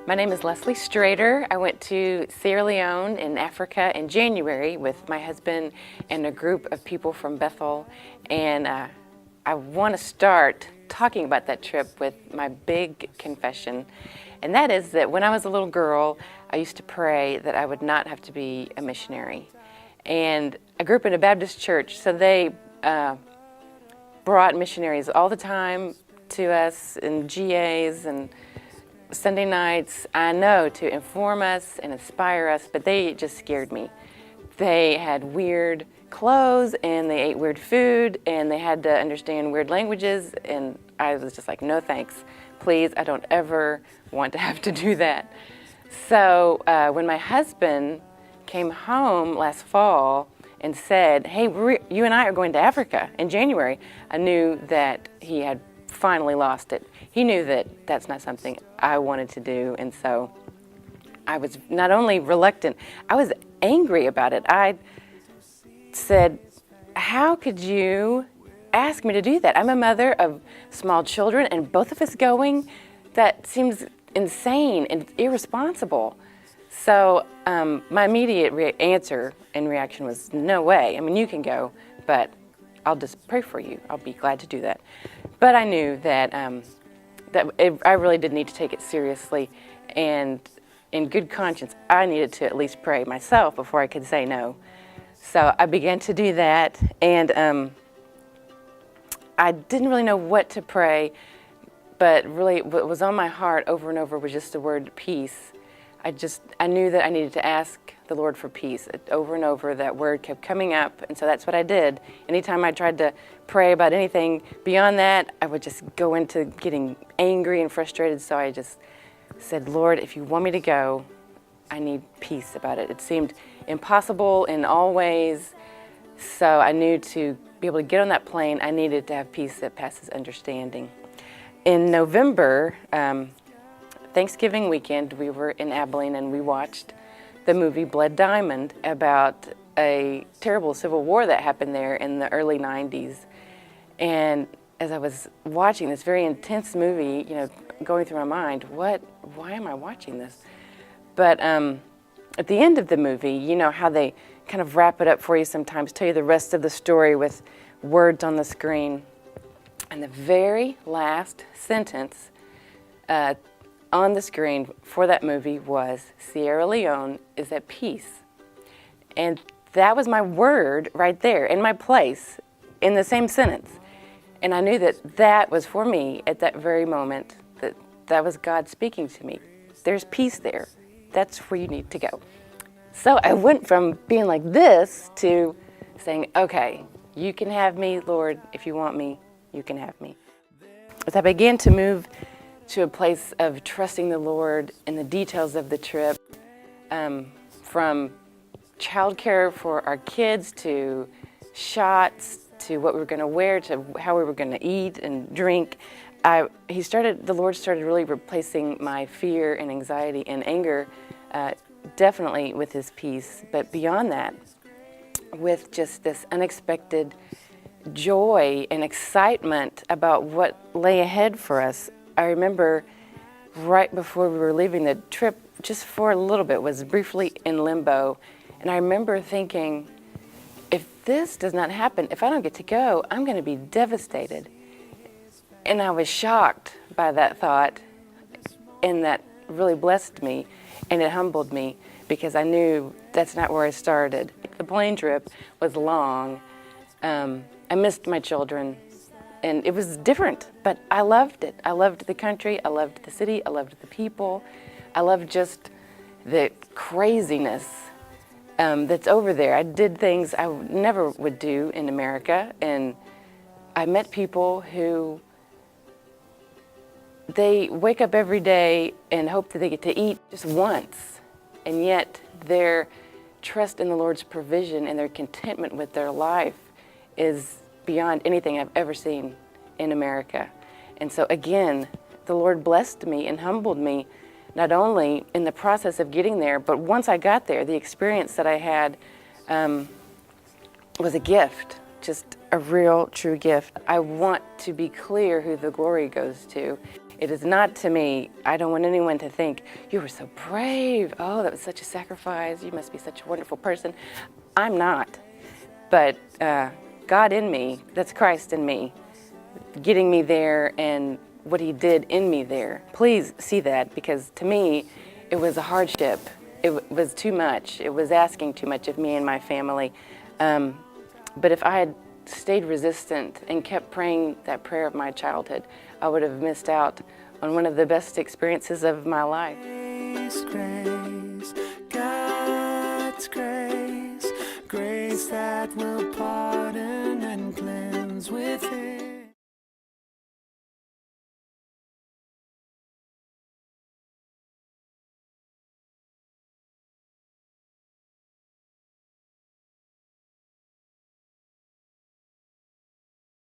My name is Leslie Strader. I went to Sierra Leone in Africa in January with my husband and a group of people from Bethel. And I want to start talking about that trip with my big confession. And that is that when I was a little girl, I used to pray that I would not have to be a missionary. And I grew up in a Baptist church, so they brought missionaries all the time to us in GAs and Sunday nights, I know, to inform us and inspire us, but they just scared me. They had weird clothes and they ate weird food and they had to understand weird languages, and I was just like, no thanks, please, I don't ever want to have to do that. So when my husband came home last fall and said, hey, you and I are going to Africa in January, I knew that he had finally lost it. He knew that that's not something I wanted to do, and so I was not only reluctant, I was angry about it. I said, how could you ask me to do that? I'm a mother of small children and both of us going? That seems insane and irresponsible. So my immediate answer and reaction was, no way. I mean, you can go, but I'll just pray for you. I'll be glad to do that. But I knew that I really did need to take it seriously, and in good conscience, I needed to at least pray myself before I could say no. So I began to do that, and I didn't really know what to pray, but really what was on my heart over and over was just the word peace. I knew that I needed to ask the Lord for peace. Over and over, that word kept coming up, and so that's what I did. Anytime I tried to pray about anything beyond that, I would just go into getting angry and frustrated, so I just said, Lord, if you want me to go, I need peace about it. It seemed impossible in all ways, so I knew to be able to get on that plane, I needed to have peace that passes understanding. In November, Thanksgiving weekend, we were in Abilene and we watched the movie Blood Diamond about a terrible civil war that happened there in the early 90s. And as I was watching this very intense movie, going through my mind, why am I watching this? But at the end of the movie, you know how they kind of wrap it up for you sometimes, tell you the rest of the story with words on the screen. And the very last sentence on the screen for that movie was, Sierra Leone is at peace. And that was my word right there, in my place, in the same sentence. And I knew that that was for me at that very moment, that was God speaking to me. There's peace there. That's where you need to go. So I went from being like this to saying, okay, you can have me, Lord, if you want me, you can have me. As I began to move to a place of trusting the Lord in the details of the trip, from childcare for our kids to shots to what we were going to wear to how we were going to eat and drink, the Lord started really replacing my fear and anxiety and anger, definitely with His peace, but beyond that, with just this unexpected joy and excitement about what lay ahead for us. I remember right before we were leaving, the trip, just for a little bit, was briefly in limbo. And I remember thinking, if this does not happen, if I don't get to go, I'm going to be devastated. And I was shocked by that thought, and that really blessed me, and it humbled me, because I knew that's not where I started. The plane trip was long. I missed my children. And it was different, but I loved it. I loved the country, I loved the city, I loved the people. I loved just the craziness that's over there. I did things I never would do in America, and I met people who, they wake up every day and hope that they get to eat just once, and yet their trust in the Lord's provision and their contentment with their life is beyond anything I've ever seen in America. And so again, the Lord blessed me and humbled me, not only in the process of getting there, but once I got there, the experience that I had was a gift, just a real, true gift. I want to be clear who the glory goes to. It is not to me. I don't want anyone to think, you were so brave. Oh, that was such a sacrifice. You must be such a wonderful person. I'm not. But God in me, that's Christ in me, getting me there and what he did in me there. Please see that, because to me, it was a hardship. It was too much. It was asking too much of me and my family. But if I had stayed resistant and kept praying that prayer of my childhood, I would have missed out on one of the best experiences of my life. Grace, God's grace, grace that will pardon and cleanse within.